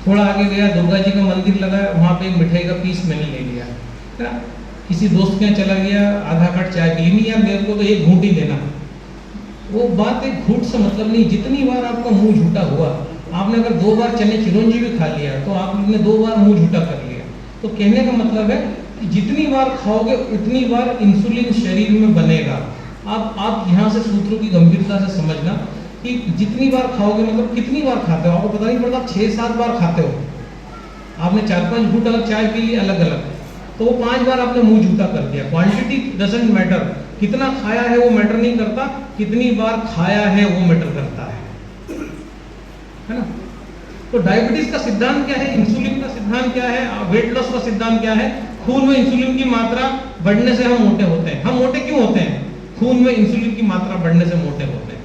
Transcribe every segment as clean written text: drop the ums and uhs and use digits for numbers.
थोड़ा आगे गया, दुर्गा जी का मंदिर लगा, वहाँ पे एक मिठाई का पीस मैंने ले लिया, है ना। किसी दोस्त के यहाँ चला गया, आधा कट चाय पी ली, नहीं यार मेरे को तो एक घूंट ही देना। वो बात एक घूंट से मतलब नहीं। जितनी बार आपका मुंह झूठा हुआ, आपने अगर 2 बार चने चिरौंजी भी खा लिया तो आपने 2 बार मुंह झूठा कर लिया। तो कहने का मतलब है कि जितनी बार खाओगे उतनी बार इंसुलिन शरीर में बनेगा। आप यहाँ से सूत्रों की गंभीरता से समझना कि जितनी बार खाओगे मतलब कितनी बार खाते हो, आपको पता नहीं पड़ता। 6-7 बार खाते हो, आपने 4-5 घूंट अगर चाय पी ली अलग अलग, तो वो 5 बार आपने मुंह झूठा कर दिया। क्वांटिटी डजंट मैटर, कितना खाया है वो मैटर नहीं करता, कितनी बार खाया है वो मैटर करता है ना। तो डायबिटीज का सिद्धांत क्या है, इंसुलिन का सिद्धांत क्या है, वेट लॉस का सिद्धांत क्या है? खून में इंसुलिन की मात्रा बढ़ने से हम मोटे होते हैं। हम मोटे क्यों होते हैं? खून में इंसुलिन की मात्रा बढ़ने से मोटे होते हैं।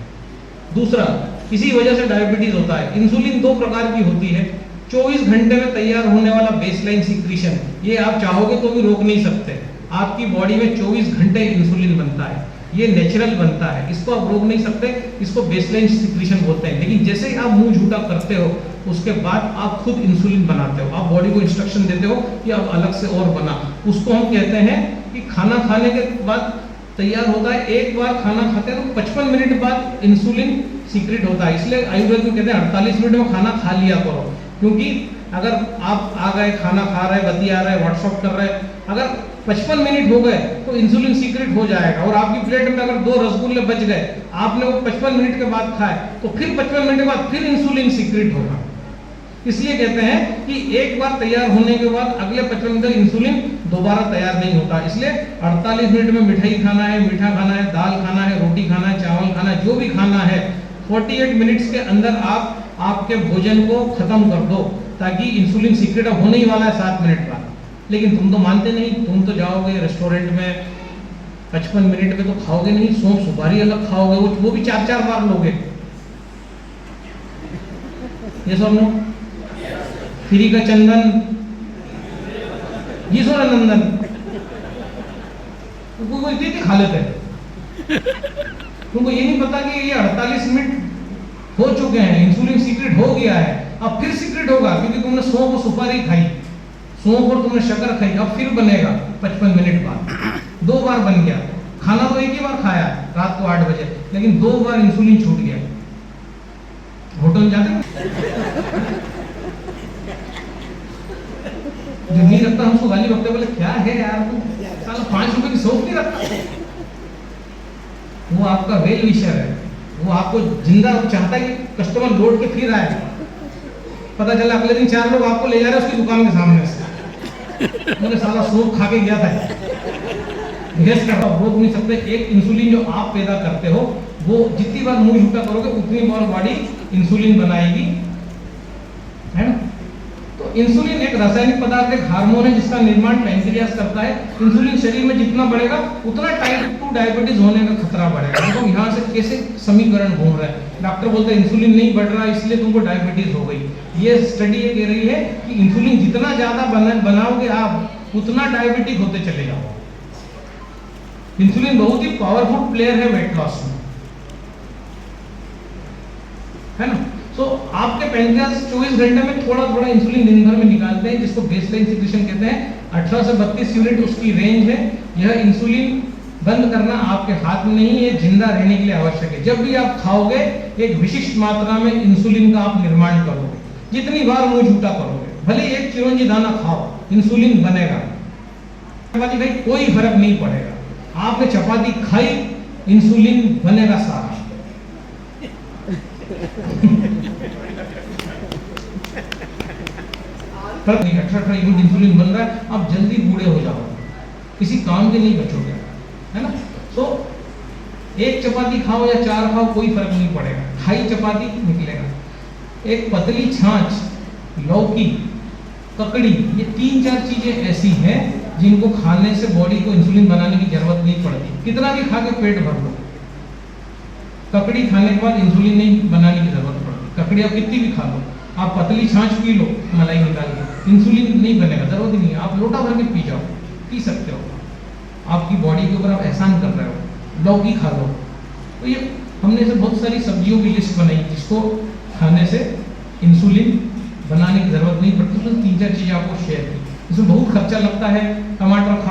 दूसरा, किसी वजह से डायबिटीज होता है। इंसुलिन 2 प्रकार की होती है। 24 घंटे में तैयार होने वाला बेसलाइन सिक्रीशन, ये आप चाहोगे तो भी रोक नहीं सकते। आपकी बॉडी में 24 घंटे इंसुलिन बनता है, ये नेचुरल बनता है, इसको आप रोक नहीं सकते, इसको बेसलाइन सिक्रीशन बोलते हैं। लेकिन जैसे ही आप मुंह झूठा करते हो उसके बाद आप खुद इंसुलिन बनाते हो, आप बॉडी को इंस्ट्रक्शन देते हो कि अब अलग से और बना। उसको हम कहते हैं कि खाना खाने के बाद तैयार होता है। एक बार खाना खाते हैं तो 55 मिनट बाद इंसुलिन सीक्रेट होता है। इसलिए आयुर्वेद में कहते हैं 48 मिनट में खाना खा लिया करो, क्योंकि अगर आप आ गए, खाना खा रहे, बतिया रहे, व्हाट्सअप कर रहे, अगर 55 मिनट हो गए तो इंसुलिन सीक्रेट हो जाएगा। और आपकी प्लेट में अगर 2 रसगुल्ले बच गए, आपने वो 55 मिनट के बाद खाए, तो फिर 55 मिनट के बाद फिर इंसुलिन सीक्रेट होगा। इसलिए कहते हैं कि एक बार तैयार होने के बाद अगले 55 मिनट इंसुलिन दोबारा तैयार नहीं होता। इसलिए 48 मिनट में मिठाई खाना है, मीठा खाना है, दाल खाना है, रोटी खाना है, चावल खाना है, जो भी खाना है, 48 मिनट्स के अंदर आप आपके भोजन को खत्म कर दो, ताकि इंसुलिन सीक्रेट होने ही वाला है 7 मिनट बाद। लेकिन तुम तो मानते नहीं, तुम तो जाओगे रेस्टोरेंट में 55 मिनट में तो खाओगे नहीं, सौंफ सुपारी अलग खाओगे, वो भी 4-4 बार लोगे। ये सब नो फ्री का चंदन जी सोना नंदन कोई दे के खा लेते हैं। तुमको ये नहीं पता कि ये 48 मिनट हो चुके हैं, इंसुलिन सीक्रेट हो गया है, अब फिर सीक्रेट होगा, क्योंकि तुमने सौंफ और सुपारी खाई, सौंफ और तुमने शक्कर खाई, अब फिर बनेगा 55 मिनट बाद। 2 बार बन गया। खाना तो एक ही बार खाया रात को 8 बजे, लेकिन 2 बार इंसुलिन छूट गया। होटल जाते जो नहीं रखता हमको गाली बकते, बोले क्या है यार तू साला 5 रुपए की सौंफ नहीं रखता। वो आपका वेल विशर है, वो आपको जिंदा चाहता है कि कस्टमर लौट के फिर आए। पता चला अगले दिन 4 लोग आपको ले जा रहे हैं उसकी दुकान के सामने से, मैंने साला सौंफ खा के गया था। गैस का रोक नहीं सकते। एक इंसुलिन जो आप पैदा करते हो, वो जितनी बार मुंह झूठा करोगे उतनी बार बॉडी इंसुलिन बनाएगी, है ना। तो इंसुलिन एक रासायनिक पदार्थ, एक हार्मोन है जिसका निर्माण पैंक्रियास करता है। इंसुलिन शरीर में जितना बढ़ेगा उतना टाइप 2 डायबिटीज होने का खतरा बढ़ेगा। देखो यहाँ से कैसे समीकरण घूम रहा है। डॉक्टर बोलते हैं इंसुलिन नहीं बढ़ रहा इसलिए तुमको डायबिटीज हो गई। ये स्टडी ये कह रही है कि इंसुलिन जितना ज्यादा बनाओगे आप, उतना डायबिटिक होते चले जाओ। इंसुलिन बहुत ही पावरफुल प्लेयर है वेट लॉस में, है ना। तो आपके पैंक्रियास 24 घंटे में थोड़ा थोड़ा इंसुलिन दिन भर में निकालते हैं, जिसको बेसलाइन सिक्रीशन कहते हैं। 18 से 32 यूनिट उसकी रेंज है। यह इंसुलिन बंद करना आपके हाथ में नहीं है, जिंदा रहने के लिए आवश्यक है। जब भी आप खाओगे एक विशिष्ट मात्रा में इंसुलिन का आप निर्माण करोगे। जितनी बार मुंह झूठा करोगे, भले एक चिरौंजी दाना खाओ, इंसुलिन बनेगा। चपाती भाई कोई फर्क नहीं पड़ेगा, आपने चपाती खाई, इंसुलिन बनेगा सारा। फर्क नहीं, 18 यूनिट इंसुलिन बन रहा है, आप जल्दी बूढ़े हो जाओ, किसी काम के नहीं बचोगे, है ना। तो एक चपाती खाओ या 4 खाओ, कोई फर्क नहीं पड़ेगा, खाई चपाती निकलेगा। एक पतली छाछ, लौकी, ककड़ी, ये 3-4 चीजें ऐसी हैं जिनको खाने से बॉडी को इंसुलिन बनाने की जरूरत नहीं पड़ती। कितना भी खा के पेट भर लो, ककड़ी खाने के बाद इंसुलिन नहीं बनाने की जरूरत पड़ती। ककड़ी आप कितनी भी खा लो, आप पतली छाछ पी लो मलाई निकाल के, इंसुलिन नहीं बनेगा, जरूरत नहीं है। आप लोटा भर के पी जाओ, पी सकते हो, आपकी बॉडी के ऊपर आप एहसान कर रहे हो। लौकी खा लो। तो ये हमने से बहुत सारी सब्जियों की लिस्ट बनाई जिसको खाने से इंसुलिन बनाने की जरूरत जरूरत नहीं पड़ती, तो 3-4 चीज़ें आपको शेयर की। इसमें बहुत खर्चा लगता है, टमाटर